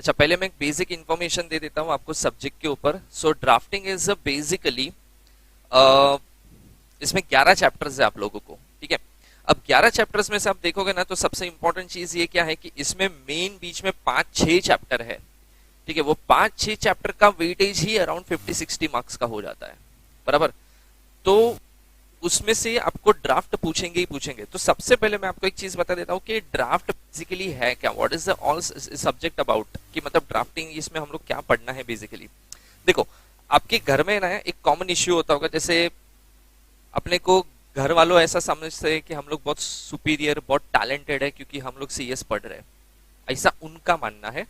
अच्छा, पहले मैं एक बेसिक इन्फॉर्मेशन दे देता हूँ आपको सब्जेक्ट के ऊपर। सो ड्राफ्टिंग इज बेसिकली, इसमें 11 चैप्टर्स है आप लोगों को, ठीक है। अब 11 चैप्टर्स में से आप देखोगे ना, तो सबसे इंपॉर्टेंट चीज ये क्या है कि इसमें मेन बीच में 5-6 चैप्टर है, ठीक है। वो 5-6 चैप्टर का वेटेज ही अराउंड 50-60 मार्क्स का हो जाता है, बराबर। तो उसमें से आपको ड्राफ्ट पूछेंगे ही पूछेंगे। तो सबसे पहले मैं आपको एक चीज बता देता हूँ कि ड्राफ्ट बेसिकली है क्या, what is the all subject about, कि मतलब ड्राफ्टिंग इसमें हम लोग क्या पढ़ना है बेसिकली। देखो, आपके घर में ना एक कॉमन इश्यू होता होगा, जैसे अपने को घर वालों ऐसा समझते हैं कि हम लोग बहुत सुपीरियर, बहुत टैलेंटेड है क्योंकि हम लोग सीएस पढ़ रहे हैं, ऐसा उनका मानना है।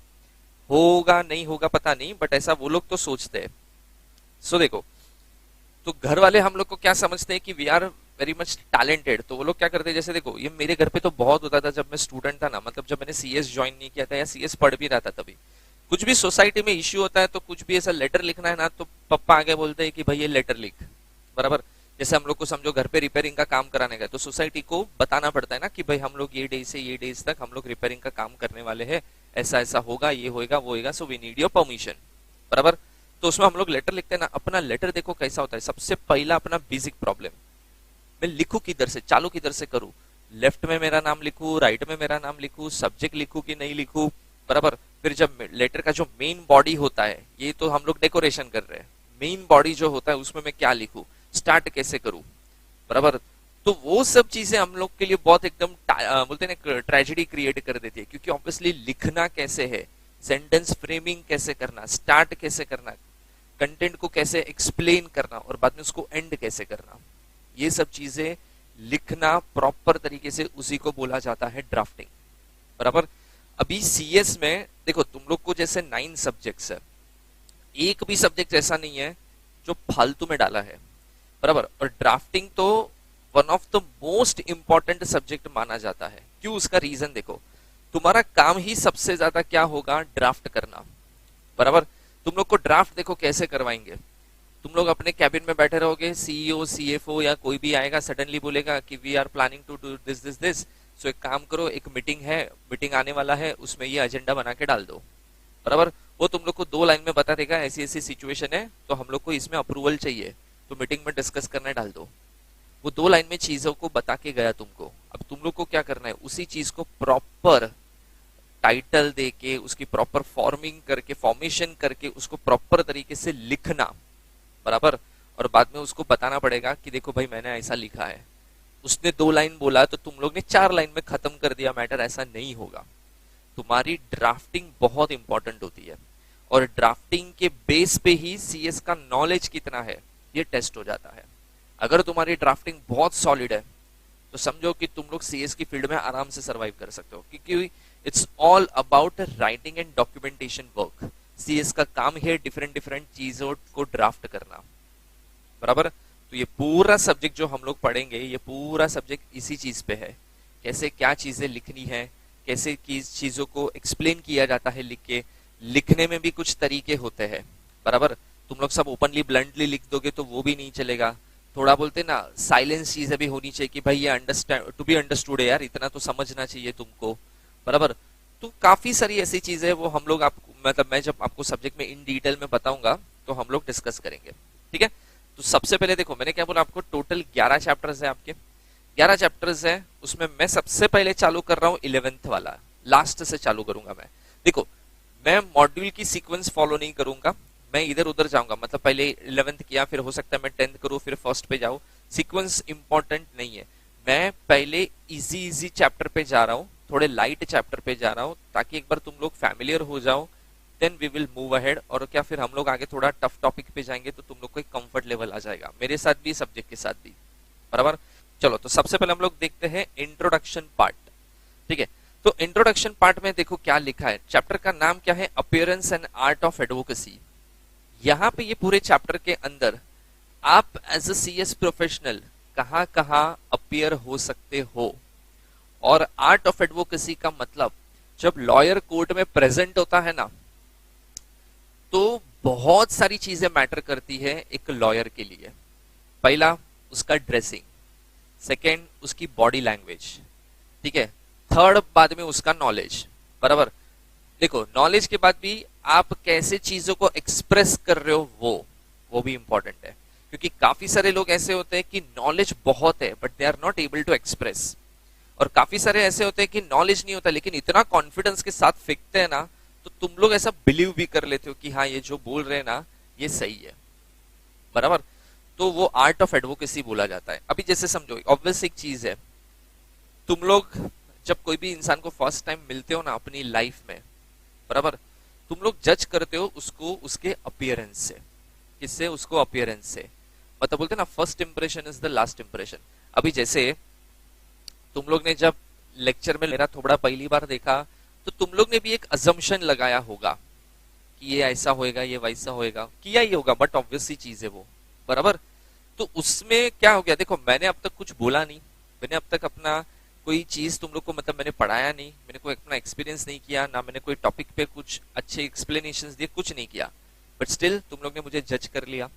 होगा नहीं होगा पता नहीं, बट ऐसा वो लोग तो सोचते हैं। सो देखो, तो घर वाले हम लोग को क्या समझते हैं कि we are very much talented. तो वो लोग क्या करते हैं, जैसे देखो, ये मेरे घर पे तो बहुत होता था जब मैं स्टूडेंट था ना, मतलब जब मैंने सीएस ज्वाइन नहीं किया था या सीएस पढ़ भी रहा था, तभी कुछ भी सोसाइटी में इश्यू होता है तो कुछ भी ऐसा लेटर लिखना है ना, तो पापा आगे बोलते हैं कि भाई ये लेटर लिख, बराबर। जैसे हम लोग को समझो घर पे रिपेयरिंग का काम कराने का, तो सोसाइटी को बताना पड़ता है ना कि भाई हम लोग ये डे से ये डेज तक हम लोग रिपेयरिंग का काम करने वाले हैं, ऐसा ऐसा होगा, ये होएगा वो होएगा, so we need your permission, बराबर। तो उसमें हम लोग लेटर लिखते हैं ना। अपना लेटर देखो कैसा होता है, सबसे पहला अपना बेसिक प्रॉब्लम, मैं लिखूं किधर से, चालू किधर से करूं, लेफ्ट में मेरा नाम लिखूं, राइट में मेरा नाम लिखूं, सब्जेक्ट लिखूं कि नहीं लिखूं, बराबर। फिर जब लेटर का जो मेन बॉडी होता है, ये तो हम लोग डेकोरेशन कर रहे हैं, मेन बॉडी जो होता है उसमें मैं क्या लिखूं, स्टार्ट कैसे करूं, बराबर। तो वो सब चीजें हम लोग के लिए बहुत एकदम बोलते हैं ना, ट्रेजेडी क्रिएट कर देती है, क्योंकि ऑब्वियसली लिखना कैसे है, सेंटेंस फ्रेमिंग कैसे करना, स्टार्ट कैसे करना, कंटेंट को कैसे एक्सप्लेन करना और बाद में उसको एंड कैसे करना, ये सब चीजें लिखना प्रॉपर तरीके से, उसी को बोला जाता है ड्राफ्टिंग, बराबर। अभी सीएस में देखो, तुम लोग को जैसे 9 सब्जेक्ट्स है, एक भी सब्जेक्ट ऐसा नहीं है जो फालतू में डाला है, बराबर। और ड्राफ्टिंग तो one of the most important subject माना जाता है। क्यों? उसका रीजन देखो, तुम्हारा काम ही सबसे ज्यादा क्या होगा, ड्राफ्ट करना, बराबर। तुम लोग को ड्राफ्ट देखो कैसे करवाएंगे, तुम लोग अपने कैबिन में बैठे रहोगे, सीईओ सीएफओ या कोई भी आएगा, सडनली बोलेगा कि we are planning to do this this this, so एक काम करो, एक मीटिंग है, मीटिंग आने वाला है, उसमें ये एजेंडा बना के डाल दो, बराबर। वो तुम लोग को 2 लाइन में बता देगा ऐसी ऐसी सिचुएशन है, तो हम लोग को इसमें अप्रूवल चाहिए, तो मीटिंग में डिस्कस करने डाल दो। वो 2 लाइन में चीजों को बता के गया तुमको। अब तुम लोग को क्या करना है, उसी चीज को प्रॉपर टाइटल देके, उसकी प्रॉपर फॉर्मिंग करके, फॉर्मेशन करके, उसको प्रॉपर तरीके से लिखना, बराबर। और बाद में उसको बताना पड़ेगा कि देखो भाई मैंने ऐसा लिखा है, उसने 2 लाइन बोला तो तुम लोग ने 4 लाइन में खत्म कर दिया मैटर, ऐसा नहीं होगा। तुम्हारी ड्राफ्टिंग बहुत इंपॉर्टेंट होती है, और ड्राफ्टिंग के बेस पे ही सीएस का नॉलेज कितना है ये टेस्ट हो जाता है। अगर तुम्हारी ड्राफ्टिंग बहुत सॉलिड है तो समझो कि तुम लोग सीएस की फील्ड में आराम से सरवाइव कर सकते हो, क्योंकि it's all about writing and documentation work. CS का काम है डिफरेंट डिफरेंट चीजों को ड्राफ्ट करना, बराबर। तो ये पूरा सब्जेक्ट जो हम लोग पढ़ेंगे, ये पूरा सब्जेक्ट इसी चीज पे है, कैसे क्या चीजें लिखनी है, कैसे किस चीजों को एक्सप्लेन किया जाता है लिख के। लिखने में भी कुछ तरीके होते हैं, बराबर। तुम लोग सब ओपनली ब्लंटली लिख दोगे तो वो भी नहीं चलेगा, थोड़ा बोलते ना साइलेंस चीजें भी होनी चाहिए कि भाई ये अंडरस्टैंड टू बी अंडरस्टूड है यार, इतना तो समझना चाहिए तुमको, बराबर। तो काफी सारी ऐसी चीजें वो हम लोग आपको, मतलब मैं जब आपको सब्जेक्ट में इन डिटेल में बताऊंगा तो हम लोग डिस्कस करेंगे, ठीक है। तो सबसे पहले देखो, मैंने क्या बोला आपको, टोटल 11 चैप्टर्स है आपके, 11 चैप्टर्स है। उसमें मैं सबसे पहले चालू कर रहा हूँ 11th वाला, लास्ट से चालू करूंगा मैं। देखो, मैं मॉड्यूल की सीक्वेंस फॉलो नहीं करूंगा, मैं इधर उधर जाऊंगा, मतलब पहले 11th किया, फिर हो सकता है मैं 10th करूं, फिर फर्स्ट पे जाऊं। सीक्वेंस इंपॉर्टेंट नहीं है, मैं पहले इजी इजी चैप्टर पे जा रहा हूं, थोड़े लाइट चैप्टर पे जा रहा हूं, ताकि एक बार तुम लोग फैमिलियर हो जाओ, then we will move ahead. और क्या फिर हम लोग आगे थोड़ा टफ टॉपिक पे जाएंगे तो तुम लोग को एक कंफर्ट लेवल आ जाएगा, मेरे साथ भी सब्जेक्ट के साथ भी, बराबर। चलो, तो सबसे पहले हम लोग देखते हैं इंट्रोडक्शन पार्ट, ठीक है। तो इंट्रोडक्शन पार्ट में देखो क्या लिखा है, चैप्टर का नाम क्या है, appearance and art of advocacy. यहाँ पे ये पूरे चैप्टर के अंदर आप एज अ सीएस प्रोफेशनल कहाँ कहाँ अपीयर हो सकते हो, और आर्ट ऑफ एडवोकेसी का मतलब जब लॉयर कोर्ट में प्रेजेंट होता है ना, तो बहुत सारी चीजें मैटर करती है एक लॉयर के लिए। पहला, उसका ड्रेसिंग, सेकेंड उसकी बॉडी लैंग्वेज, ठीक है, थर्ड बाद में उसका नॉलेज, बराबर। देखो नॉलेज के बाद भी आप कैसे चीजों को एक्सप्रेस कर रहे हो वो भी इंपॉर्टेंट है, क्योंकि काफी सारे लोग ऐसे होते हैं कि नॉलेज बहुत है but they are not able to express, और काफी सारे ऐसे होते हैं कि नॉलेज नहीं होता लेकिन इतना कॉन्फिडेंस के साथ फेंकते हैं ना, तो तुम लोग ऐसा बिलीव भी कर लेते हो कि हाँ ये जो बोल रहे हैं ना ये सही है, बराबर। तो वो आर्ट ऑफ एडवोकेसी बोला जाता है। अभी जैसे समझो ऑब्वियस एक चीज है, तुम लोग जब कोई भी इंसान को फर्स्ट टाइम मिलते हो ना अपनी लाइफ में, बराबर, तुम लोग जज करते हो उसको उसके अपीयरेंस से। किससे? उसको अपीयरेंस से। मतलब बोलते हैं ना first impression is the last impression. अभी जैसे तुम लोग ने जब लेक्चर में मेरा थोड़ा पहली बार देखा तो तुम लोग ने भी एक अजम्पशन लगाया होगा कि ये ऐसा होएगा ये वैसा होएगा, किया ही होगा, बट ऑब्वियस सी चीज है वो, बराबर। तो उसमें क्या हो गया, देखो मैंने अब तक कुछ बोला नहीं, मैंने अब तक अपना कोई चीज तुम लोग को मतलब मैंने पढ़ाया नहीं, मैंने कोई अपना एक्सपीरियंस नहीं किया ना, मैंने कोई टॉपिक पे कुछ अच्छे एक्सप्लेनेशंस दिए, कुछ नहीं किया, बट स्टिल तुम लोग ने मुझे जज कर लिया,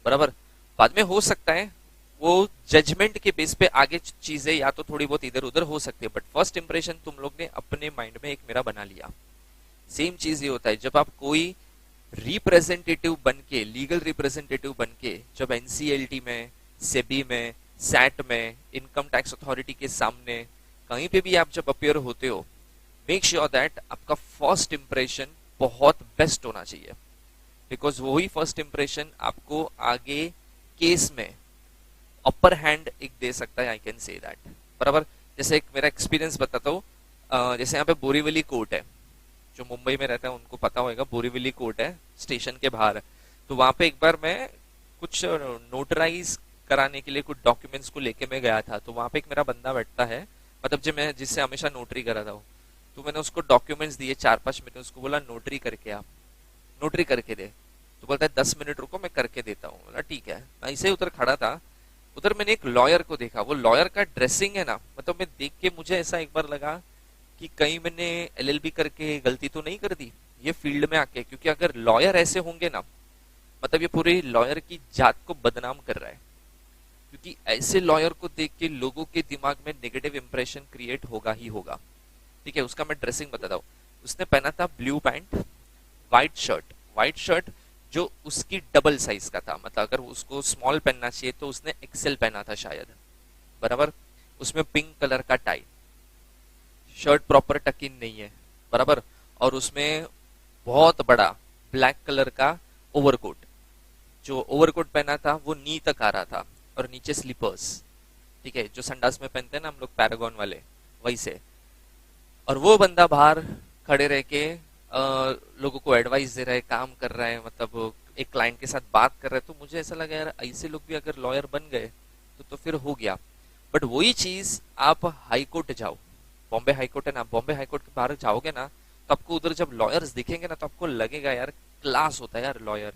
बराबर। बाद में हो सकता है वो जजमेंट के बेस पे आगे चीजें या तो थोड़ी बहुत इधर उधर हो सकती है, बट फर्स्ट इंप्रेशन तुम लोग ने अपने माइंड में एक मेरा बना लिया। सेम चीज ये होता है जब आप कोई रिप्रेजेंटेटिव बन के, लीगल रिप्रेजेंटेटिव बन के जब एनसीएलटी में, सेबी में, सैट में, इनकम टैक्स अथॉरिटी के सामने कहीं पे भी आप जब अपियर होते हो, मेक श्योर दैट आपका फर्स्ट इंप्रेशन बहुत बेस्ट होना चाहिए, बिकॉज वही फर्स्ट इंप्रेशन आपको आगे केस में अपर हैंड एक दे सकता है, आई कैन से दैट, बराबर। जैसे एक मेरा एक्सपीरियंस बताता हूँ, जैसे यहाँ पे बोरीवली कोर्ट है, जो मुंबई में रहता है उनको पता होगा, बोरीवली कोर्ट है स्टेशन के बाहर। तो वहां पे एक बार मैं कुछ नोटराइज कराने के लिए कुछ डॉक्यूमेंट्स को लेके मैं गया था, तो वहां पे एक मेरा बंदा बैठता है, मतलब जो मैं जिससे हमेशा नोटरी करा था, तो मैंने उसको डॉक्यूमेंट्स दिए 4-5 मिनट, उसको बोला नोटरी करके आप नोटरी करके दे, तो बोलता है 10 मिनट रुको मैं करके देता हूँ। बोला ठीक है। मैं ऐसे ही उधर खड़ा था, उधर मैंने एक लॉयर को देखा, वो लॉयर का ड्रेसिंग है ना, मतलब मैं देख के मुझे ऐसा एक बार लगा कि कहीं मैंने एलएलबी करके गलती तो नहीं कर दी ये फील्ड में आके, क्योंकि अगर लॉयर ऐसे होंगे ना, मतलब ये पूरे लॉयर की जात को बदनाम कर रहा है, क्योंकि ऐसे लॉयर को देख के लोगों के दिमाग में नेगेटिव इंप्रेशन क्रिएट होगा ही होगा। ठीक है, उसका मैं ड्रेसिंग बताता हूँ। उसने पहना था ब्लू पैंट, व्हाइट शर्ट जो उसकी डबल साइज का था, मतलब अगर उसको स्मॉल पहनना चाहिए तो उसने एक्सेल पहना था शायद, बराबर। उसमें पिंक कलर का टाई, शर्ट प्रॉपर टक इन नहीं है, बराबर, और उसमें बहुत बड़ा ब्लैक कलर का ओवरकोट, जो ओवरकोट पहना था वो नी तक आ रहा था, और नीचे स्लीपर्स, ठीक है, जो संडास में पहनते हैं ना हम लोग पैरागॉन वाले, वैसे। और वो बंदा बाहर खड़े रह के लोगों को एडवाइस दे रहा है, काम कर रहा है, मतलब एक क्लाइंट के साथ बात कर रहा है। तो मुझे ऐसा लगा यार ऐसे लोग भी अगर लॉयर बन गए तो फिर हो गया। बट वही चीज आप हाई कोर्ट जाओ, बॉम्बे हाई कोर्ट है ना, बॉम्बे हाई कोर्ट के बाहर जाओगे ना, तो आपको उधर जब लॉयर्स दिखेंगे ना तो आपको लगेगा यार क्लास होता है यार लॉयर,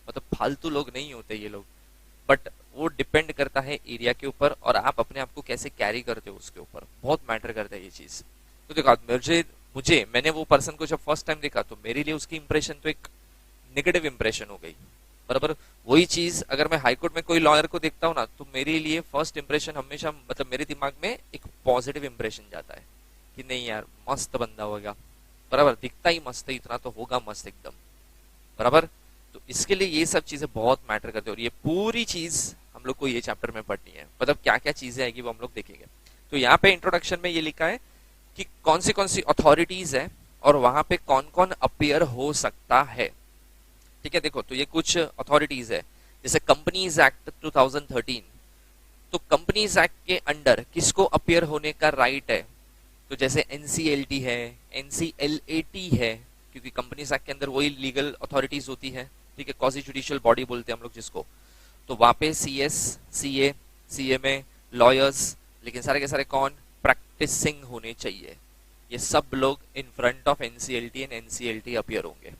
मतलब फालतू लोग नहीं होते ये लोग। बट वो डिपेंड करता है एरिया के ऊपर, और आप अपने आप को कैसे कैरी करते हो उसके ऊपर, बहुत मैटर करता है ये चीज। तो देखो मैंने वो पर्सन को जब फर्स्ट टाइम देखा तो मेरे लिए उसकी इंप्रेशन तो एक नेगेटिव इंप्रेशन हो गई, बराबर। वही चीज अगर मैं हाईकोर्ट में कोई लॉयर को देखता हूँ ना, तो मेरे लिए फर्स्ट इंप्रेशन हमेशा, मतलब मेरे दिमाग में एक पॉजिटिव इंप्रेशन जाता है कि नहीं यार मस्त बंदा होगा, बराबर, दिखता ही मस्त है, इतना तो होगा मस्त एकदम, बराबर। तो इसके लिए ये सब चीजें बहुत मैटर करते हैं, और ये पूरी चीज हम लोग को ये चैप्टर में पढ़नी है, मतलब क्या क्या चीजें आएगी वो हम लोग देखेंगे। तो यहाँ पे इंट्रोडक्शन में ये लिखा है कि कौन सी अथॉरिटीज है और वहां पे कौन कौन अपीयर हो सकता है। ठीक है, देखो तो ये कुछ अथॉरिटीज है, जैसे कंपनीज एक्ट 2013, तो कंपनीज एक्ट के अंडर किसको अपीयर होने का राइट है, तो जैसे एनसीएलटी है, एनसीएलएटी है, क्योंकि कंपनीज एक्ट के अंदर वही लीगल अथॉरिटीज होती है, ठीक है, क्वासी जुडिशियल बॉडी बोलते हैं हम लोग जिसको। तो वहां पे सीएस, सीए, सीएमए, लॉयर्स, लेकिन सारे के सारे कौन, प्रैक्टिसिंग होने चाहिए, ये सब लोग in front of NCLT and NCLT appear होंगे,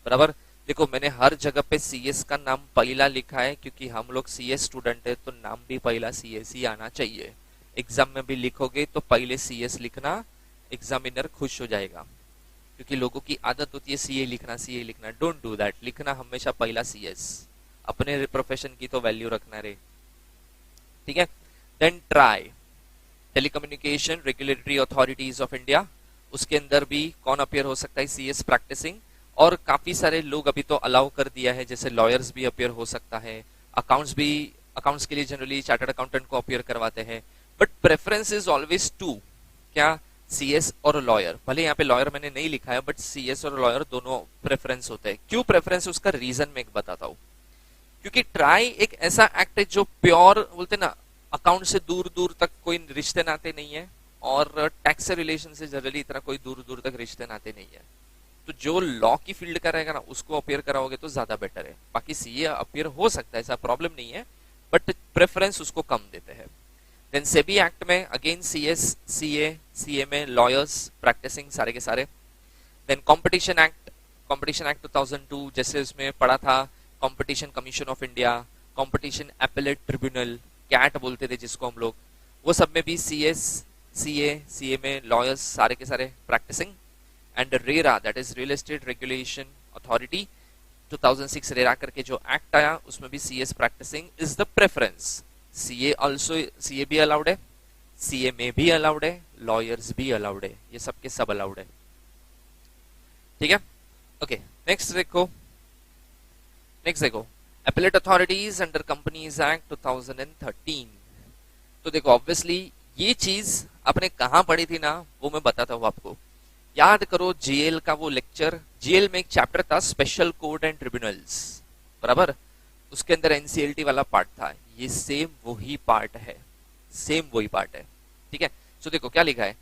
बराबर। देखो मैंने हर जगह पे सीएस का नाम पहला लिखा है, क्योंकि हम लोग सीएस स्टूडेंट है, तो नाम भी पहला सीएस ही आना चाहिए। एग्जाम में भी लिखोगे तो पहले सीएस लिखना, एग्जामिनर खुश हो जाएगा, क्योंकि लोगों की आदत होती है सीए लिखना, डोंट डू दैट, लिखना हमेशा पहला सीएस, अपने प्रोफेशन की तो वैल्यू रखना रे, ठीक है। Then TRAI, telecommunication regulatory authorities of India, उसके अंदर भी कौन अपियर हो सकता है, सीएस प्रैक्टिसिंग, और काफी सारे लोग अभी तो अलाउ कर दिया है, जैसे लॉयर्स भी अपियर हो सकता है, अकाउंट्स भी, अकाउंट्स के लिए जनरली चार्टर्ड अकाउंटेंट को अपियर करवाते हैं, but preference is always to, क्या, सीएस और लॉयर। भले यहाँ पे लॉयर मैंने नहीं लिखा है, बट सीएस और लॉयर दोनों प्रेफरेंस होते हैं। क्यों प्रेफरेंस, उसका रीजन मैं एक बताता हूँ। क्योंकि ट्राई एक ऐसा एक्ट है जो प्योर बोलते ना, अकाउंट से दूर दूर तक कोई रिश्ते नाते नहीं है, और टैक्स से रिलेशन से जनरली इतना कोई दूर दूर तक रिश्ते नाते नहीं है। तो जो लॉ की फील्ड का रहेगा ना, उसको अपियर कराओगे तो ज्यादा बेटर है। बाकी सीए अपियर हो सकता है, ऐसा प्रॉब्लम नहीं है, बट प्रेफरेंस उसको कम देते हैं। देन सेबी एक्ट में अगेन सीएस, सीए, सीए में लॉयर्स प्रैक्टिसिंग सारे के सारे। Then competition act, competition act 2002, जैसे उसमें पढ़ा था competition commission of India, competition appellate tribunal, CAT बोलते थे जिसको हम लोग, वो सब में भी सीएस, सीए, सीए में लॉयर्स सारे के सारे practising. And RERA, that is real estate regulation authority, 2006 RERA करके जो एक्ट आया, उसमें भी CS practising is the preference. CA also, CA भी अलाउड है, सीए में भी अलाउड है, लॉयर्स भी अलाउड है, ये सबके सब अलाउड है। ठीक है, ओके, नेक्स्ट देखो, नेक्स्ट देखो appellate authorities under companies act 2013। तो देखो ऑब्वियसली ये चीज आपने कहां पढ़ी थी ना, वो मैं बताता हूं आपको। याद करो जीएल का वो लेक्चर, जीएल में एक चैप्टर था स्पेशल कोर्ट एंड ट्रिब्यूनल्स, बराबर, उसके अंदर एनसीएलटी वाला पार्ट था, ये सेम वही पार्ट है, सेम वही पार्ट है। ठीक है, सो देखो क्या लिखा है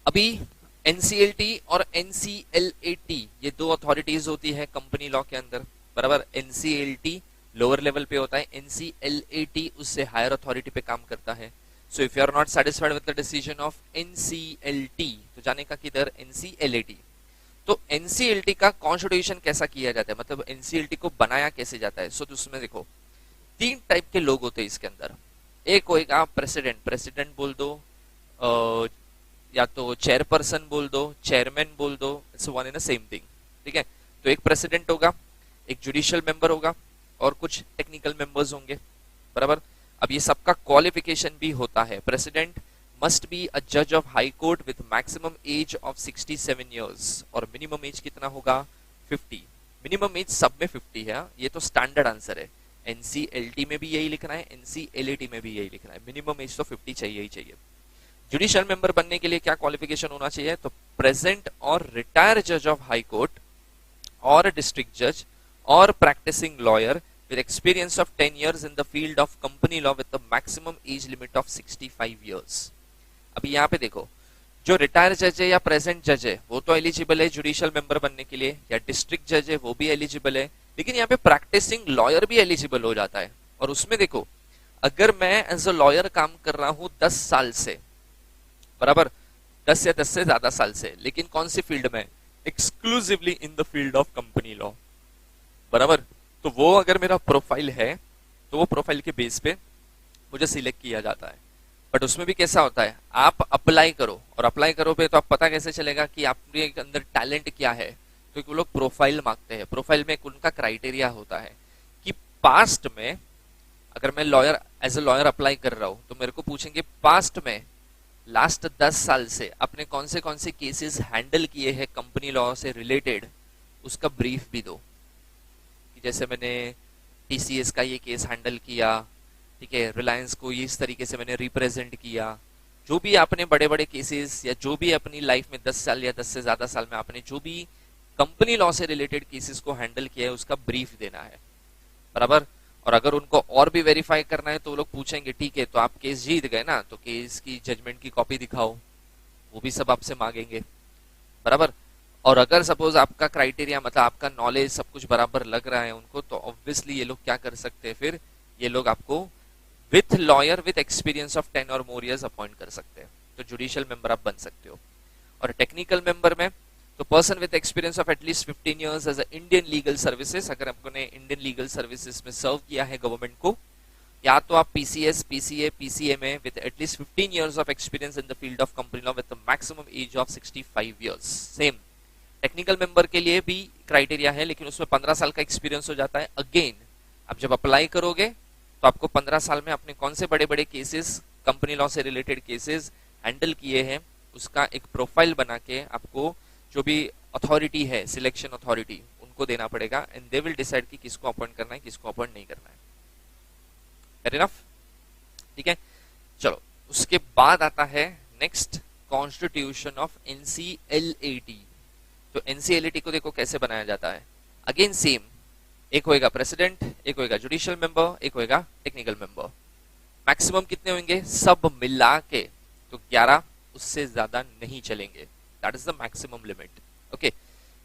अभी, एनसीएलटी और एनसीएलएटी ये दो अथॉरिटीज होती है कंपनी लॉ के अंदर, बराबर। एनसीएलटी लोअर लेवल पे होता है, एनसीएलएटी उससे हायर अथॉरिटी पे काम करता है। So if you are not satisfied with the decision of NCLT, तो जाने का किधर, एनसीएलएटी। तो एनसीएलटी का कॉन्स्टिट्यूशन कैसा किया जाता है, मतलब एनसीएलटी को बनाया कैसे जाता है। सो उसमें देखो तीन टाइप के लोग होते हैं इसके अंदर। एक होएगा प्रेसिडेंट, प्रेसिडेंट बोल दो, या तो चेयरपर्सन बोल दो, चेयरमैन बोल दो, it's one in same thing. ठीक है, तो एक प्रेसिडेंट होगा, एक जुडिशियल मेंबर होगा, और कुछ टेक्निकल मेंबर्स होंगे, बराबर। अब ये सबका क्वालिफिकेशन भी होता है। प्रेसिडेंट मस्ट बी अ जज of high court with maximum age of 67 years, और मिनिमम एज कितना होगा, 50। मिनिमम एज सब में 50 है, ये तो स्टैंडर्ड आंसर है। एनसीएलटी में भी यही लिखना है, एनसीएलएटी में भी यही लिखना है, मिनिमम एज तो 50 चाहिए ही चाहिए। जुडिशियल मेंबर बनने के लिए क्या क्वालिफिकेशन होना चाहिए, तो प्रेजेंट और रिटायर जज ऑफ हाई कोर्ट और डिस्ट्रिक्ट जज और practising lawyer with experience of 10 years in the field of company law with the maximum age limit of 65 years। अभी यहाँ पे देखो, जो रिटायर जज है या प्रेजेंट जज है वो तो एलिजिबल है जुडिशियल मेंबर बनने के लिए, या डिस्ट्रिक्ट जज है वो भी एलिजिबल है, लेकिन यहाँ पे प्रैक्टिसिंग लॉयर भी एलिजिबल हो जाता है। और उसमें देखो, अगर मैं एज अ लॉयर काम कर रहा हूँ 10 साल से, बराबर, 10 या 10 से ज्यादा साल से, लेकिन कौन सी फील्ड में, exclusively in the field of company law, बराबर, तो वो अगर मेरा प्रोफाइल है तो वो प्रोफाइल के बेस पे मुझे सिलेक्ट किया जाता है। बट उसमें भी कैसा होता है, आप अप्लाई करो, और अप्लाई करो पे तो आप पता कैसे चलेगा कि आपके अंदर टैलेंट क्या है, तो वो लोग प्रोफाइल मांगते हैं। प्रोफाइल में उनका क्राइटेरिया होता है कि पास्ट में, अगर मैं lawyer as a lawyer apply कर रहा हूं तो मेरे को पूछेंगे पास्ट में लास्ट 10 साल से आपने कौन से केसेस हैंडल किए हैं कंपनी लॉ से रिलेटेड, उसका ब्रीफ भी दो। जैसे मैंने टीसीएस का ये केस हैंडल किया, ठीक है, रिलायंस को इस तरीके से मैंने रिप्रेजेंट किया, जो भी आपने बड़े बड़े केसेस या जो भी अपनी लाइफ में 10 साल या 10 से ज्यादा साल में आपने जो भी कंपनी लॉ से रिलेटेड केसेस को हैंडल किया है उसका ब्रीफ देना है, बराबर। और अगर उनको और भी वेरीफाई करना है तो वो लोग पूछेंगे ठीक है तो आप केस जीत गए ना, तो केस की जजमेंट की कॉपी दिखाओ, वो भी सब आपसे मांगेंगे, बराबर। और अगर सपोज आपका क्राइटेरिया मतलब आपका नॉलेज सब कुछ बराबर लग रहा है उनको, तो ऑब्वियसली ये लोग क्या कर सकते हैं, फिर ये लोग आपको with lawyer with experience of 10 और मोर इयर्स अपॉइंट कर सकते हैं, तो जुडिशियल मेंबर आप बन सकते हो। और टेक्निकल मेंबर में तो person with experience of at least 15 years as Indian legal services, अगर आपने इंडियन लीगल सर्विसेज में सर्व किया है गवर्नमेंट को, या तो आप पीसीएस, पीसीए, पीसीए में with at least 15 years of experience in the field of company law with maximum age of 65 years. Same technical member के लिए भी क्राइटेरिया है, लेकिन उसमें 15 साल का एक्सपीरियंस हो जाता है। अगेन आप जब अप्लाई करोगे तो आपको 15 साल में आपने कौन से बड़े बड़े केसेस, कंपनी लॉ से रिलेटेड केसेस हैंडल किए हैं, उसका एक प्रोफाइल बना के आपको जो भी अथॉरिटी है, सिलेक्शन अथॉरिटी, उनको देना पड़ेगा एंड दे विल डिसाइड कि किसको अपॉइंट करना है, किसको अपॉइंट नहीं करना है। फेयर इनफ, ठीक है। चलो उसके बाद आता है नेक्स्ट कॉन्स्टिट्यूशन ऑफ एनसीएलएटी। तो एनसीएलएटी को देखो कैसे बनाया जाता है। अगेन सेम, एक होएगा प्रेसिडेंट, एक होएगा जुडिशियल मेंबर, एक होएगा टेक्निकल मेंबर। मैक्सिमम कितने होंगे सब मिला के? तो 11, उससे ज्यादा नहीं चलेंगे। That is the maximum limit. Okay,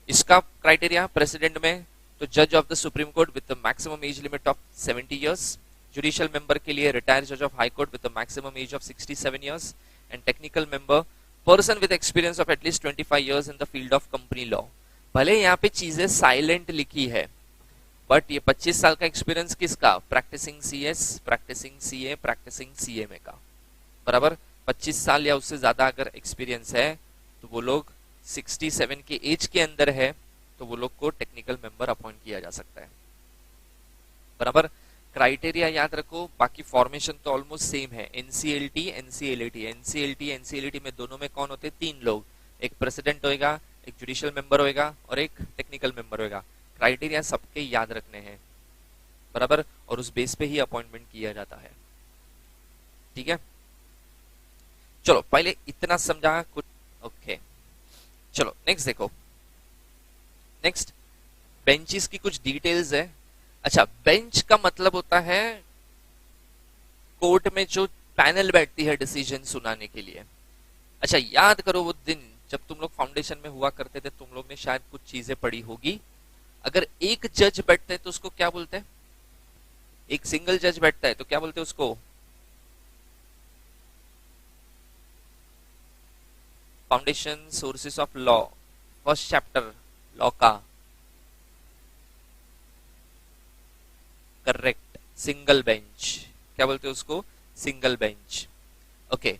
इसका क्राइटेरिया प्रेसिडेंट में तो जज of the supreme court with the maximum age limit of 70 years, judicial member के लिए रिटायर्ड जज of high court with the maximum age of 67 years, and technical member person with experience of at least 25 years in the field of company law. भले यहाँ पे चीजें silent लिखी है, but ये 25 साल का एक्सपीरियंस किसका? Practising CS, practising CA, practising CMA का, बराबर। 25 साल या उससे ज्यादा अगर एक्सपीरियंस है तो वो लोग 67 के एज के अंदर है तो वो लोग को टेक्निकल मेंबर अपॉइंट किया जा सकता है, बराबर। क्राइटेरिया याद रखो, बाकी फॉर्मेशन तो ऑलमोस्ट सेम है। एनसीएलटी, एनसीएलएटी, एनसीएलटी, एनसीएलएटी में दोनों में कौन होते? 3 लोग, एक प्रेसिडेंट होएगा, एक जुडिशियल मेंबर होएगा और एक टेक्निकल मेंबर होएगा। क्राइटेरिया सबके याद रखने हैं, बराबर, और उस बेस पे ही अपॉइंटमेंट किया जाता है, ठीक है। चलो पहले इतना समझा कुछ, ओके। चलो नेक्स्ट देखो, नेक्स्ट बेंचेस की कुछ डिटेल्स है। अच्छा, बेंच का मतलब होता है कोर्ट में जो पैनल बैठती है डिसीजन सुनाने के लिए। अच्छा याद करो वो दिन जब तुम लोग फाउंडेशन में हुआ करते थे, तुम लोग ने शायद कुछ चीजें पढ़ी होगी। अगर एक जज बैठते हैं तो उसको क्या बोलते हैं? एक सिंगल जज बैठता है तो क्या बोलते हैं उसको? Foundation sources of law, first chapter law का, करेक्ट, सिंगल बेंच। क्या बोलते हैं उसको? Single bench. ओके,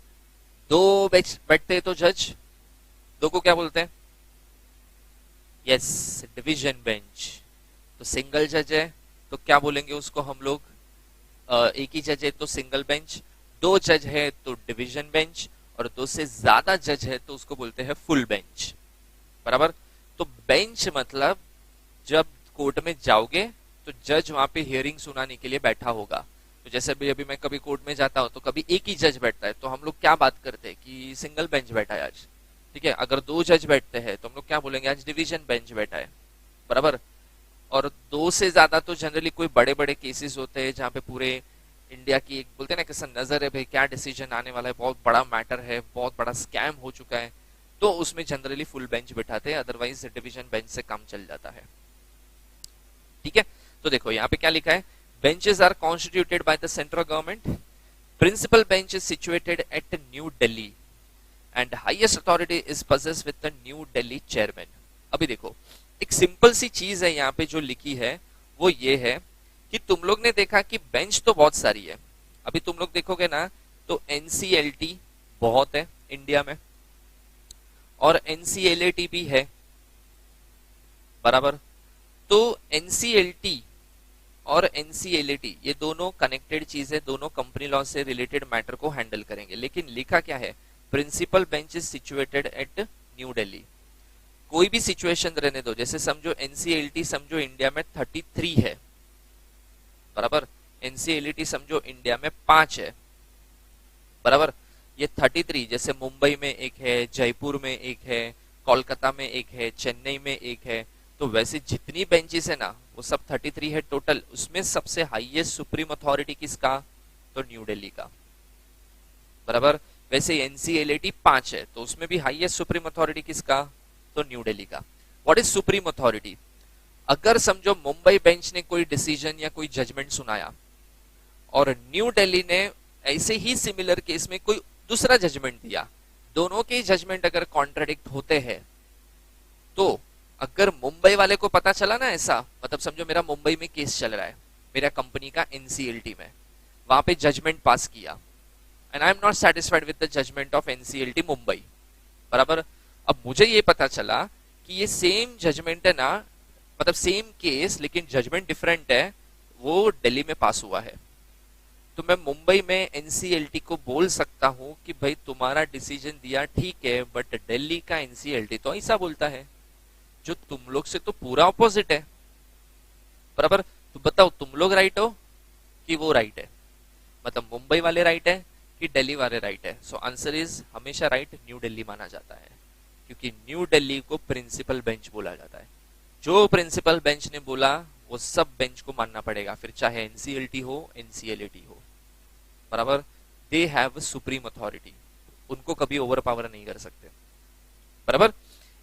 दो बैठते हैं तो जज, दो को क्या बोलते हैं? Yes, division bench. तो सिंगल जज है तो क्या बोलेंगे उसको हम लोग? एक ही जज है तो सिंगल बेंच, दो जज है तो डिवीजन बेंच, और दो से ज्यादा जज है तो उसको बोलते हैं फुल बेंच, बराबर। तो बेंच मतलब जब कोर्ट में जाओगे तो जज वहां पे हियरिंग सुनाने के लिए बैठा होगा। तो जैसे अभी मैं कभी कोर्ट में जाता हूं तो कभी एक ही जज बैठता है तो हम लोग क्या बात करते हैं कि सिंगल बेंच बैठा है आज, ठीक है। अगर दो जज बैठते हैं तो हम लोग क्या बोलेंगे? आज डिवीजन बेंच बैठा है, बराबर। और दो से ज्यादा तो जनरली कोई बड़े बड़े केसेस होते हैं जहां पे पूरे इंडिया की एक बोलते हैं ना कैसा नजर है, भाई क्या डिसीजन आने वाला है, बहुत बड़ा मैटर है, बहुत बड़ा स्कैम हो चुका है, तो उसमें जनरली फुल बेंच बिठाते हैं, अदरवाइज डिवीजन बेंच से काम चल जाता है, ठीक है। तो देखो यहाँ पे क्या लिखा है? Benches are constituted by the central government, principal bench is situated at New Delhi and highest authority is possessed with the New Delhi chairman. अभी देखो एक सिंपल सी चीज है यहाँ पे जो लिखी है, वो ये है कि तुम लोग ने देखा कि बेंच तो बहुत सारी है। अभी तुम लोग देखोगे ना तो एनसीएलटी बहुत है इंडिया में और एनसीएलएटी भी है, बराबर। तो एनसीएलटी और एनसीएलएटी ये दोनों कनेक्टेड चीजें, दोनों कंपनी लॉ से रिलेटेड मैटर को हैंडल करेंगे, लेकिन लिखा क्या है? Principal bench is situated at New Delhi. कोई भी सिचुएशन रहने दो, जैसे समझो एनसीएलटी समझो इंडिया में 33 है, बराबर। एनसीएलटी समझो इंडिया में 5 है, बराबर। ये 33 जैसे मुंबई में एक है, जयपुर में एक है, कोलकाता में एक है, चेन्नई में एक है, तो वैसे जितनी बेंचेस है ना वो सब 33 है टोटल। उसमें सबसे हाईएस्ट सुप्रीम अथॉरिटी किसका? तो न्यू दिल्ली का, बराबर। वैसे एनसीएलटी 5 है तो उसमें भी हाईएस्ट सुप्रीम अथॉरिटी किसका? तो न्यू दिल्ली का। What is supreme authority? अगर समझो मुंबई बेंच ने कोई डिसीजन या कोई जजमेंट सुनाया और न्यू दिल्ली ने ऐसे ही सिमिलर केस में कोई दूसरा जजमेंट दिया, दोनों के जजमेंट अगर कॉन्ट्राडिक्ट होते हैं तो अगर मुंबई वाले को पता चला ना ऐसा, मतलब समझो मेरा मुंबई में केस चल रहा है मेरा कंपनी का एनसीएलटी में, वहां पे जजमेंट पास किया and I am not satisfied with the judgement of NCLT Mumbai, बराबर। अब मुझे ये पता चला कि ये सेम जजमेंट है ना, मतलब सेम केस लेकिन जजमेंट डिफरेंट है, वो दिल्ली में पास हुआ है, तो मैं मुंबई में एनसीएलटी को बोल सकता हूं कि भाई तुम्हारा डिसीजन दिया ठीक है, बट दिल्ली का एनसीएलटी तो ऐसा बोलता है, जो तुम लोग से तो पूरा ऑपोजिट है। बराबर। तो बताओ तुम लोग राइट हो कि वो राइट है, मतलब मुंबई वाले राइट है कि दिल्ली वाले राइट है? सो आंसर इज हमेशा राइट न्यू दिल्ली माना जाता है, क्योंकि न्यू दिल्ली को प्रिंसिपल बेंच बोला जाता है। जो प्रिंसिपल बेंच ने बोला वो सब बेंच को मानना पड़ेगा, फिर चाहे एनसीएलटी हो एनसीएलटी हो। बराबर। दे हैव सुप्रीम अथॉरिटी, उनको कभी ओवर पावर नहीं कर सकते। बराबर।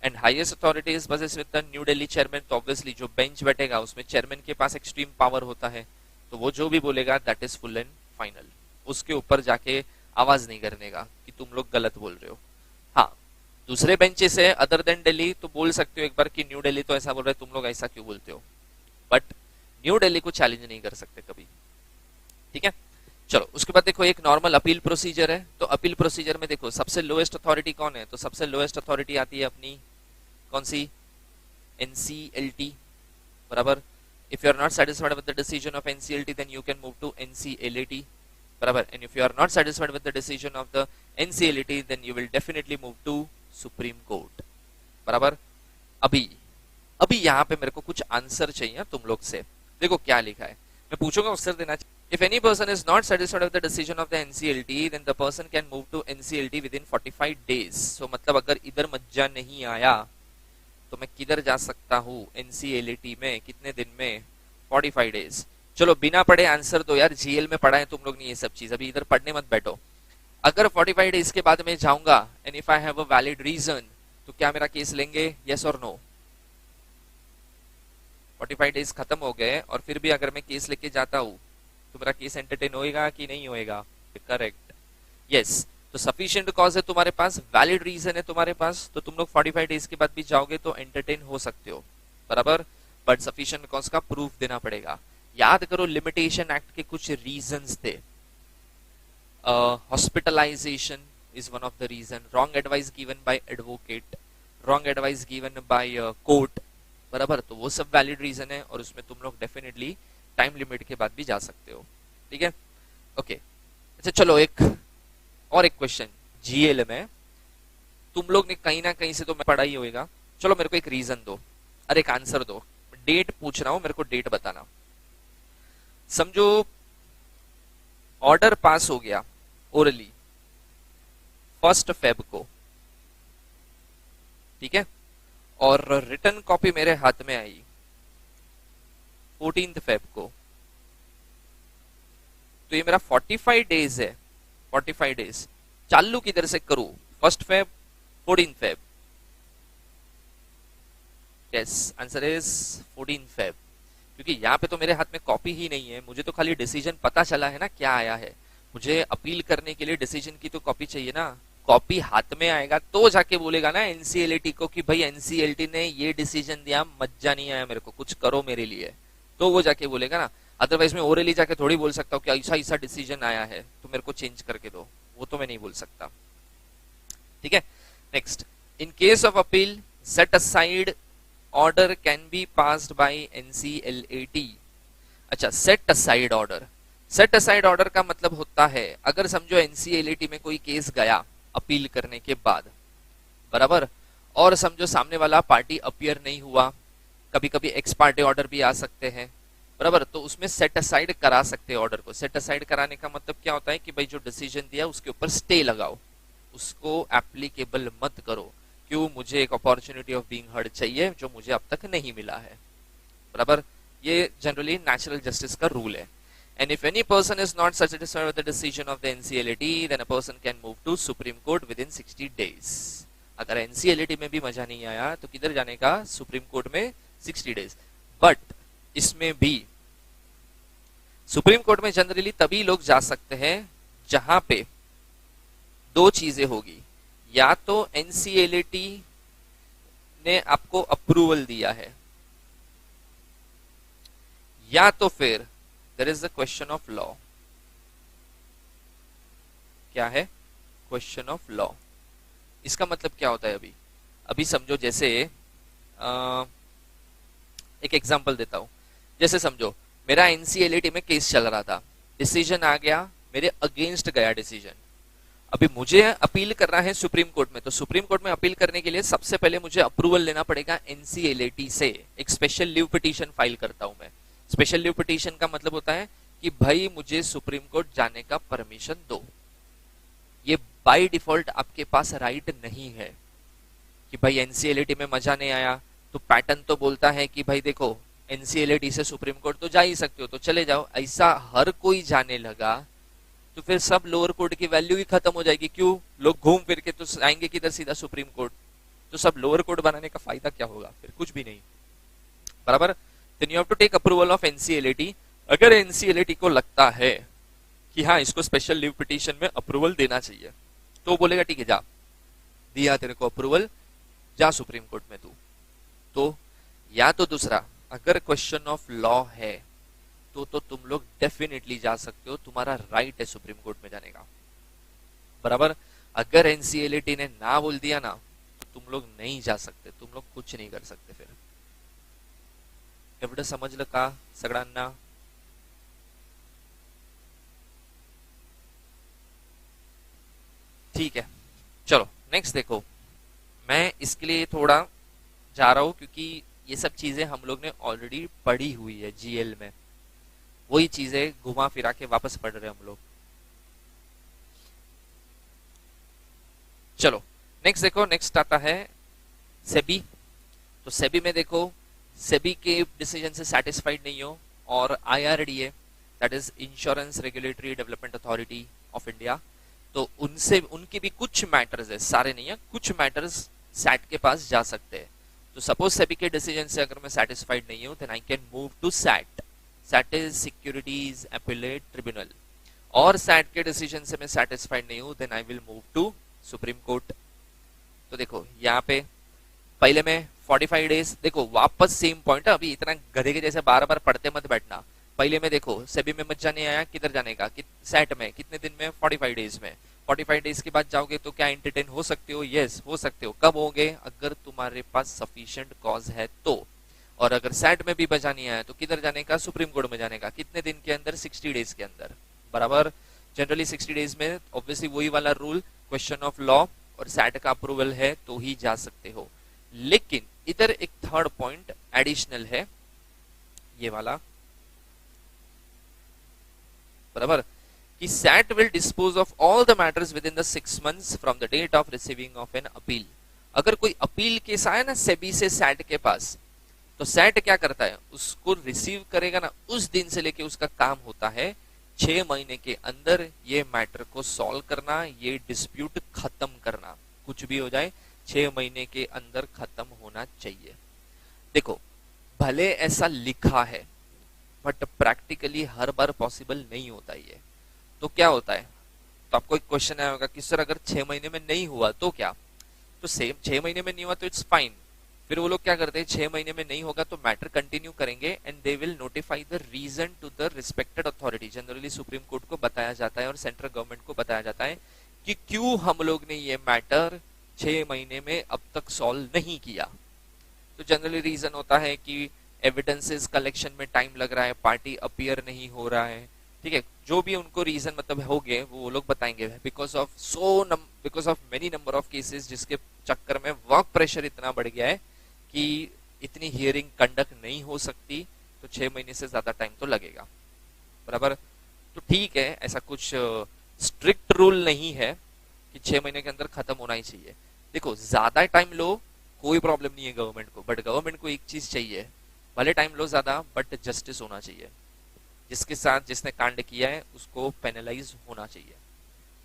And highest authority is buses with the New Delhi chairman. तो ऑब्वियसली जो बेंच बैठेगा उसमें चेयरमैन के पास एक्सट्रीम पावर होता है, तो वो जो भी बोलेगा that is full and final. उसके ऊपर जाके आवाज नहीं करने का कि तुम लोग गलत बोल रहे हो। हाँ, दूसरे बेंचेस है अदर देन दिल्ली, तो बोल सकते हो एक बार कि न्यू दिल्ली तो ऐसा बोल रहा है, तुम लोग ऐसा क्यों बोलते हो, बट न्यू दिल्ली को चैलेंज नहीं कर सकते कभी। ठीक है, चलो उसके बाद देखो एक नॉर्मल अपील प्रोसीजर है। तो अपील प्रोसीजर में देखो सबसे लोएस्ट अथॉरिटी कौन है, तो सबसे लोएस्ट अथॉरिटी आती है अपनी कौन सी, एनसीएलटी। बराबर। If you are not satisfied with the decision of NCLT then you can move to NCLT. बराबर। And if you are not satisfied with the decision of the NCLT then you will definitely move to supreme court. बराबर। अभी अभी यहाँ पे मेरे को कुछ answer चाहिए तुम लोग से। देखो क्या लिखा है, मैं पूछूंगा उत्तर देना चाहिए। If any person is not satisfied with the decision of the NCLT, then the person can move to NCLT within 45 days. So मतलब अगर इधर मज्जा नहीं आया तो मैं किधर जा सकता हूँ NCLT में, कितने दिन में, 45 डेज। चलो बिना पढ़े आंसर दो यार, जीएल में पढ़ा है तुम लोग ने ये सब चीज, अभी इधर पढ़ने मत बैठो। अगर 45 डेज के बाद मैं जाऊंगा and if I have a valid reason, तो क्या मेरा केस लेंगे, यस और नो? 45 डेज खत्म हो गए और फिर भी अगर मैं केस लेके जाता हूँ तो मेरा केस एंटरटेन होएगा कि नहीं होएगा? Correct, yes. तो सफिशिएंट कॉज है तुम्हारे पास, वैलिड रीजन है तुम्हारे पास, तो तुम लोग 45 डेज के बाद भी जाओगे तो एंटरटेन हो सकते हो। बराबर। बट सफिशिएंट कॉज का प्रूफ देना पड़ेगा। याद करो लिमिटेशन एक्ट के कुछ रीजंस थे। Hospitalisation is one of the reason, wrong advice given by advocate, wrong advice given by court. बराबर। तो वो सब वैलिड रीजन है और उसमें तुम लोग डेफिनेटली टाइम लिमिट के बाद भी जा सकते हो। ठीक है, ओके। अच्छा चलो एक और एक क्वेश्चन, जीएल में तुम लोग ने कहीं ना कहीं से तो मैं पढ़ा ही होगा। चलो मेरे को एक रीजन दो, अरे एक आंसर दो, डेट पूछ रहा हूं, मेरे को डेट बताना। समझो ऑर्डर पास हो गया ओरली 1 फेब को, ठीक है, और रिटर्न कॉपी मेरे हाथ में आई 14 फेब को, तो ये मेरा 45 डेज है। 45 डेज चालू किधर से करूं, 1 Feb 14 Feb? Yes, answer is 14 Feb, क्योंकि यहाँ पे तो मेरे हाथ में कॉपी ही नहीं है, मुझे तो खाली डिसीजन पता चला है ना क्या आया है। मुझे अपील करने के लिए डिसीजन की तो कॉपी चाहिए ना, कॉपी हाथ में आएगा तो जाके बोलेगा ना एनसीएलटी को कि भाई एनसीएलटी ने ये डिसीजन दिया, मजा नहीं आया मेरे को, कुछ करो मेरे लिए, तो वो जाके बोलेगा ना। अदरवाइज मैं ओरली जाके थोड़ी बोल सकता हूँ कि ऐसा ऐसा डिसीजन आया है तो मेरे को चेंज करके दो, वो तो मैं नहीं बोल सकता। ठीक है, next, in case of appeal set aside order can be passed by NCLT. अच्छा, set aside order, set aside order का मतलब होता है अगर समझो एनसीएलटी में कोई केस गया अपील करने के बाद, बराबर, और समझो सामने वाला पार्टी अपीयर नहीं हुआ, कभी कभी एक्स पार्टी ऑर्डर भी आ सकते हैं, बराबर, तो उसमें सेट असाइड करा सकते हैं ऑर्डर को। सेट असाइड कराने का मतलब क्या होता है कि भाई जो डिसीजन दिया उसके ऊपर स्टे लगाओ, उसको एप्लीकेबल मत करो, क्यों, मुझे एक अपॉर्चुनिटी ऑफ बीइंग हर्ड चाहिए जो मुझे अब तक नहीं मिला है। बराबर, ये जनरली नेचुरल जस्टिस का रूल है। And if any person is not satisfied with the decision of the NCLT, then a person can move to Supreme Court within 60 days. अगर NCLT में भी मजा नहीं आया तो किधर जाने का, सुप्रीम कोर्ट में 60 डेज। बट इसमें भी सुप्रीम कोर्ट में जनरली तभी लोग जा सकते हैं जहां पे दो चीजें होगी, या तो NCLT ने आपको अप्रूवल दिया है, या तो फिर there is the question of law। क्या है, क्वेश्चन ऑफ लॉ। इसका मतलब क्या होता है, अभी समझो जैसे एक एग्जांपल देता हूं। जैसे समझो मेरा एनसीएलटी में केस चल रहा था, डिसीजन आ गया, मेरे अगेंस्ट गया डिसीजन, अभी मुझे अपील करना है सुप्रीम कोर्ट में, तो सुप्रीम कोर्ट में अपील करने के लिए सबसे पहले मुझे अप्रूवल लेना पड़ेगा एनसीएलटी से। एक स्पेशल लीव पिटीशन फाइल करता हूं मैं। स्पेशल लीव पिटीशन का मतलब होता है कि भाई मुझे सुप्रीम कोर्ट जाने का परमिशन दो। ये बाय डिफॉल्ट आपके पास राइट नहीं है कि भाई एनसीएलटी में मजा नहीं आया, तो पैटर्न तो बोलता है कि भाई देखो एनसीएलटी से सुप्रीम कोर्ट तो जा ही सकते हो, तो चले जाओ। ऐसा हर कोई जाने लगा तो फिर सब लोअर कोर्ट की वैल्यू ही खत्म हो जाएगी। क्यों? लोग घूम फिर के तो आएंगे किधर? सीधा सुप्रीम कोर्ट। तो सब लोअर कोर्ट बनाने का फायदा क्या होगा? फिर कुछ भी नहीं, बराबर। Then you have to take approval of NCLT. अगर एनसीएलटी को लगता है कि हाँ इसको स्पेशल लीव पिटीशन में अप्रूवल देना चाहिए, तो बोलेगा ठीक है जा, दिया तेरे को अप्रूवल, जा सुप्रीम कोर्ट में तू। तो या तो दूसरा, अगर क्वेश्चन ऑफ लॉ है तो तुम लोग डेफिनेटली जा सकते हो, तुम्हारा राइट है सुप्रीम कोर्ट में जाने का, बराबर। अगर एनसीएलटी ने ना बोल दिया ना, तो तुम लोग नहीं जा सकते, तुम लोग कुछ नहीं कर सकते फिर। एवढं समजलं का सगळ्यांना? ठीक है, चलो नेक्स्ट देखो। मैं इसके लिए थोड़ा जा रहा हूं क्योंकि ये सब चीजें हम लोग ने ऑलरेडी पढ़ी हुई है जीएल में, वही चीजें घुमा फिरा के वापस पढ़ रहे हैं हम लोग। चलो नेक्स्ट देखो, नेक्स्ट आता है सेबी। तो सेबी में देखो, सेबी के डिसीजन से सेटिस्फाइड नहीं हो और IRDA, that is insurance regulatory development authority of India, तो उनसे उनकी भी कुछ मैटर्स है, सारे नहीं है, कुछ मैटर्स सैट के पास जा सकते हैं। तो सपोज सेबी के डिसीजन से अगर मैं सेटिस्फाइड नहीं हूं, then I can move to SAT, SAT is securities appellate tribunal. और सैट के डिसीजन से मैं सेटिस्फाइड नहीं हूं, then I will move to supreme court. तो देखो यहाँ पे पहले में 45 डेज, देखो वापस सेम पॉइंट है, अभी इतना गधे के जैसे बार बार पढ़ते मत बैठना। पहले में देखो सेबी में मत जाने आया, किधर जाने का? सैट में कितने दिन में? 45 डेज में। 45 डेज के बाद जाओगे तो क्या एंटरटेन हो सकते हो? यस हो सकते हो। कब होगे? अगर तुम्हारे पास सफिशिएंट कॉज है तो। और अगर सैट में भी बचा नहीं आया तो किधर जाने का? सुप्रीम कोर्ट में जाने का। कितने दिन के अंदर? 60 डेज के अंदर, बराबर। जनरली 60 डेज में ऑब्वियसली वही वाला रूल, क्वेश्चन ऑफ लॉ और सैट का अप्रूवल है तो ही जा सकते हो। लेकिन इधर एक थर्ड पॉइंट एडिशनल है, ये वाला, बराबर, कि SAT will dispose of all the matters within the 6 months from the date of receiving of an appeal. अगर कोई अपील केस आया ना सेबी से सैट के पास, तो सैट क्या करता है? उसको रिसीव करेगा ना, उस दिन से लेके उसका काम होता है 6 महीने के अंदर ये मैटर को सॉल्व करना, ये डिस्प्यूट खत्म करना। कुछ भी हो जाए 6 महीने के अंदर खत्म होना चाहिए। देखो भले ऐसा लिखा है but practically her bar possible नहीं होता ये। तो क्या होता है? तो आपको एक क्वेश्चन आया होगा कि सर अगर 6 महीने में नहीं हुआ तो क्या? तो सेम 6 महीने में नहीं हुआ तो इट्स फाइन। फिर वो लोग क्या करते हैं? 6 महीने में नहीं होगा तो मैटर कंटिन्यू करेंगे and they will notify the reason to the respected authority. Generally supreme court को बताया जाता है और सेंट्रल गवर्नमेंट को बताया जाता है कि क्यों हम लोग ने ये मैटर 6 महीने में अब तक सॉल्व नहीं किया। तो जनरली रीजन होता है कि एविडेंसेस कलेक्शन में टाइम लग रहा है, पार्टी अपीयर नहीं हो रहा है, ठीक है। जो भी उनको रीजन मतलब होंगे वो लोग बताएंगे, because of many number of cases, जिसके चक्कर में वर्क प्रेशर इतना बढ़ गया है कि इतनी हियरिंग कंडक्ट नहीं हो सकती, तो 6 महीने से ज्यादा टाइम तो लगेगा, बराबर। तो ठीक है, ऐसा कुछ स्ट्रिक्ट रूल नहीं है कि 6 महीने के अंदर खत्म होना ही चाहिए। देखो ज्यादा टाइम लो कोई प्रॉब्लम नहीं है गवर्नमेंट को, बट गवर्नमेंट को एक चीज चाहिए, भले टाइम लो ज्यादा बट जस्टिस होना चाहिए। जिसके साथ जिसने कांड किया है उसको पेनलाइज होना चाहिए,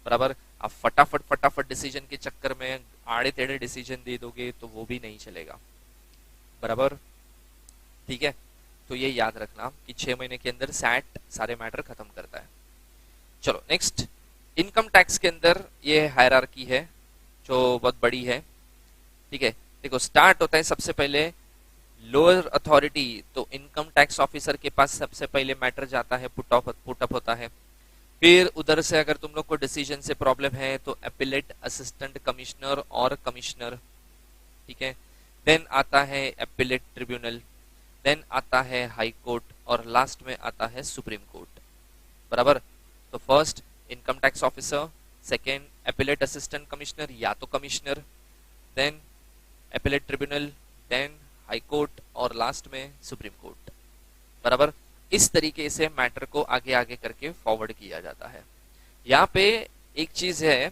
बराबर। आप फटाफट डिसीजन के चक्कर में आड़े टेढ़े डिसीजन दे दोगे तो वो भी नहीं चलेगा, बराबर, ठीक है। तो ये याद रखना कि 6 महीने के अंदर सैट सारे मैटर खत्म करता है। चलो नेक्स्ट, इनकम टैक्स के अंदर ये हायरार्की है जो बहुत बड़ी है, ठीक है। देखो स्टार्ट होता है सबसे पहले लोअर अथॉरिटी, तो इनकम टैक्स ऑफिसर के पास सबसे पहले मैटर जाता है, पुट अप होता है। फिर उधर से अगर तुम लोग को डिसीजन से प्रॉब्लम है तो एपिलेट असिस्टेंट कमिश्नर और कमिश्नर, ठीक है। देन आता है एपिलेट ट्रिब्यूनल, देन आता है हाई कोर्ट और लास्ट में आता है सुप्रीम कोर्ट। बराबर। तो first income tax officer, second appellate assistant commissioner या तो commissioner, then appellate tribunal, then high court और लास्ट में सुप्रीम कोर्ट। बराबर। इस तरीके से मैटर को आगे आगे करके फॉरवर्ड किया जाता है। यहाँ पे एक चीज है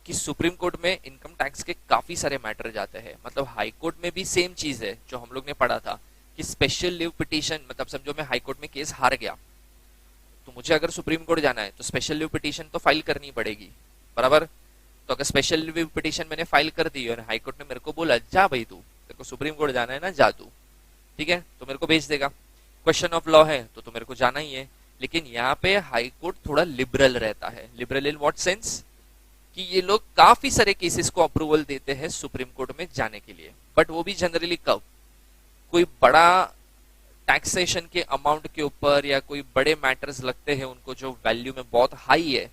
कि सुप्रीम कोर्ट में इनकम टैक्स के काफी सारे मैटर जाते हैं, मतलब हाई कोर्ट में भी सेम चीज है जो हम लोग ने पढ़ा था कि स्पेशल लीव पिटीशन, मतलब समझो मैं हाई कोर्ट में केस हार गया तो मुझे अगर सुप्रीम कोर्ट जाना है तो स्पेशल लीव पिटीशन तो फाइल करनी पड़ेगी। बराबर। तो अगर स्पेशल लीव पिटीशन मैंने फाइल कर दी और हाई कोर्ट ने मेरे को बोला जा भाई तू, तेरे को सुप्रीम कोर्ट जाना है ना, जा तू, ठीक है, तो मेरे को भेज देगा। क्वेश्चन ऑफ लॉ है तो मेरे को जाना ही है। लेकिन यहाँ पे हाई कोर्ट थोड़ा लिबरल रहता है। लिबरल इन व्हाट सेंस कि ये लोग काफी सारे केसेस को अप्रूवल देते हैं सुप्रीम कोर्ट में जाने के लिए, बट वो भी जनरली कब कोई बड़ा टैक्सेशन के अमाउंट के ऊपर या कोई बड़े मैटर्स लगते हैं उनको जो वैल्यू में बहुत हाई है,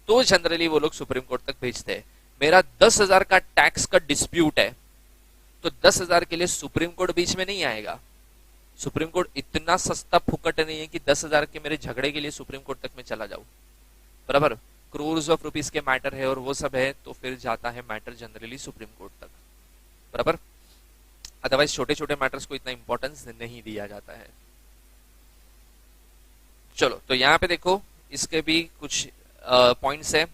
तो जनरली वो लोग सुप्रीम कोर्ट तक भेजते हैं। मेरा 10,000 का टैक्स का डिस्प्यूट है तो 10,000 के लिए सुप्रीम कोर्ट बीच में नहीं आएगा। सुप्रीम कोर्ट इतना सस्ता फुकट नहीं है कि 10,000 के मेरे झगड़े के लिए सुप्रीम कोर्ट तक मैं चला जाऊं। बराबर। क्रोर्स ऑफ रुपीस के मैटर है और वो सब है तो फिर जाता है मैटर जनरली सुप्रीम कोर्ट तक। बराबर। अदरवाइज छोटे छोटे मैटर्स को इतना इंपॉर्टेंस नहीं दिया जाता है। चलो तो यहाँ पे देखो इसके भी कुछ पॉइंट्स है।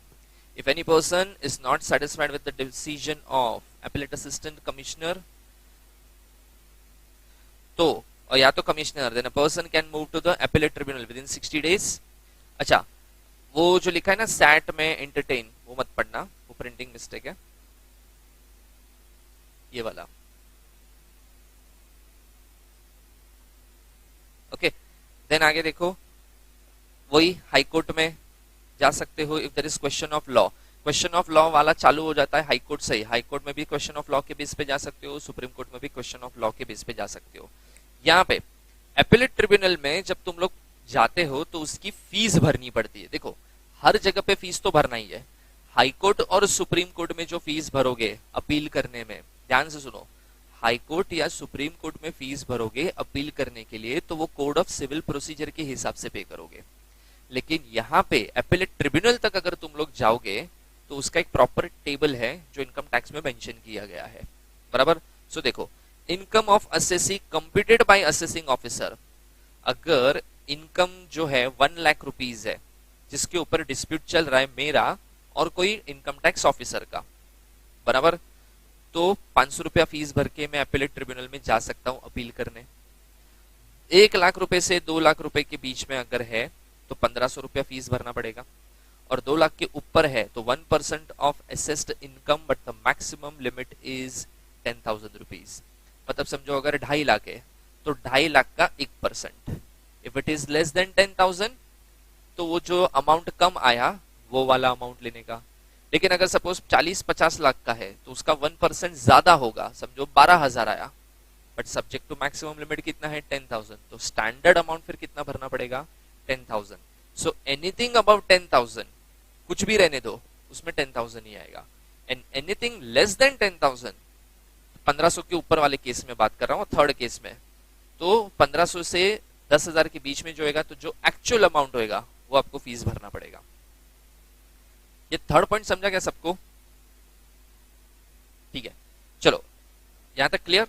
If any person is not satisfied with the decision of appellate assistant commissioner, तो या तो commissioner, then a person can move to the appellate tribunal within 60 days. अच्छा, वो जो लिखा है ना सैट में एंटरटेन, वो मत पढ़ना, वो प्रिंटिंग मिस्टेक है, ये वाला। ओके, देन आगे देखो वही हाई कोर्ट में जा सकते हो if there is question of law. Question of law वाला चालू हो जाता है हाई कोर्ट से ही। हाई कोर्ट में भी क्वेश्चन ऑफ लॉ के बेस पे जा सकते हो, सुप्रीम कोर्ट में भी क्वेश्चन ऑफ लॉ के बेस पे जा सकते हो। यहाँ पे एपिलेट ट्रिब्यूनल में जब तुम लोग जाते हो तो उसकी फीस भरनी पड़ती है। देखो हर जगह पे फीस तो भरना ही है। हाई कोर्ट और सुप्रीम कोर्ट में जो फीस भरोगे अपील करने में, ध्यान से सुनो, हाई कोर्ट या सुप्रीम कोर्ट में फीस भरोगे अपील करने के लिए तो वो कोड ऑफ सिविल प्रोसीजर के हिसाब से पे करोगे। लेकिन यहाँ पे एपिलेट ट्रिब्यूनल तक अगर तुम लोग जाओगे तो उसका एक प्रॉपर टेबल है जो इनकम टैक्स में मेंशन किया गया है। बराबर। सो देखो, income of assessee computed by assessing officer, अगर इनकम जो है 1 लाख रुपीज है जिसके ऊपर डिस्प्यूट चल रहा है मेरा और कोई इनकम टैक्स ऑफिसर का, बराबर, तो 500 रुपया फीस भर के मैं एपिलेट ट्रिब्यूनल में जा सकता हूं अपील करने। 1 लाख रुपए से 2 लाख रुपए के बीच में अगर है तो 1500 रुपया फीस भरना पड़ेगा, और 2 लाख के ऊपर है तो 1% of assessed income but the maximum limit is 10,000 rupees. मतलब समझो अगर 2.5 लाख है तो 2.5 लाख का 1%। If it is less than 10,000 तो वो जो अमाउंट कम आया वो वाला अमाउंट लेने का। लेकिन अगर सपोज 40-50 लाख का है तो उसका 1% ज्यादा होगा, समझो 12,000 आया, but subject to maximum limit कितना है 10,000, तो स्टैंडर्ड अमाउंट फिर कितना भरना पड़ेगा 10,000। सो एनीथिंग अबव 10,000, कुछ भी रहने दो, उसमें 10,000 ही आएगा। एंड एनीथिंग लेस देन 10,000, 1500 के ऊपर वाले केस में बात कर रहा हूँ, थर्ड केस में, तो 1500 से 10,000 के बीच में जो होगा तो जो एक्चुअल अमाउंट होगा वो आपको फीस भरना पड़ेगा। ये थर्ड पॉइंट समझा क्या सबको? ठीक है, चलो यहां तक क्लियर।